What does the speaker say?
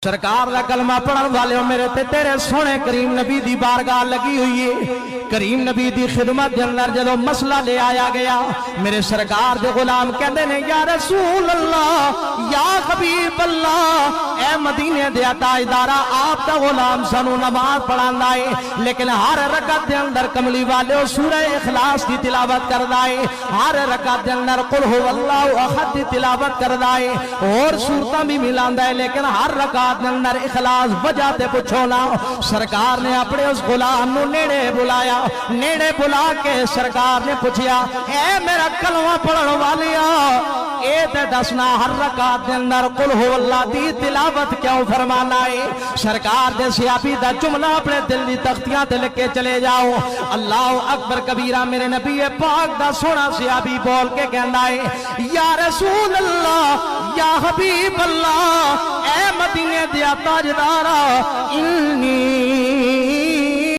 सरकार का कलमा पढ़न वाले मेरे ते तेरे सोने करीम नबी दी बारगाह लगी हुई है। करीम नबी दी खिदमत के अंदर जो मसला ले आया गया, मेरे सरकार दे गुलाम कहते ने या रसूल अल्लाह या हबीब अल्लाह, ए मदीने दे ताजदारा आप दा गुलाम सानू नमाज पढ़ांदा है, लेकिन हर रकअत दे अंदर कमली वाले सूरह इखलास की तिलावत करदा है, हर रकअत दे अंदर कुल हुवल्लाहु अहद की तिलावत करदा है, और सूरतां भी मिलांदा है, लेकिन हर रकअत अंदर इखलास वजह ते पुछो ना। सरकार ने अपने उस गुलाम नू नेड़े बुलाया, नेड़े बुला के सरकार ने पूछया ए मेरा कलमा पढ़न वालिया, ए ते दसना हर रकात दे अंदर कुल हुवल्लाह दी तिलावत क्यों फरमाना है। सरकार दे सियाबी दा जुमला अपने दिल दी तख्तियां ते लिख के चले जाओ। अल्लाहु अकबर कबीरा मेरे नबी पाक दा सोना सियाबी बोल के कहंदा है या रसूल अल्लाह या हबीब अल्लाह, ए मदीने दिया ताजदारा इन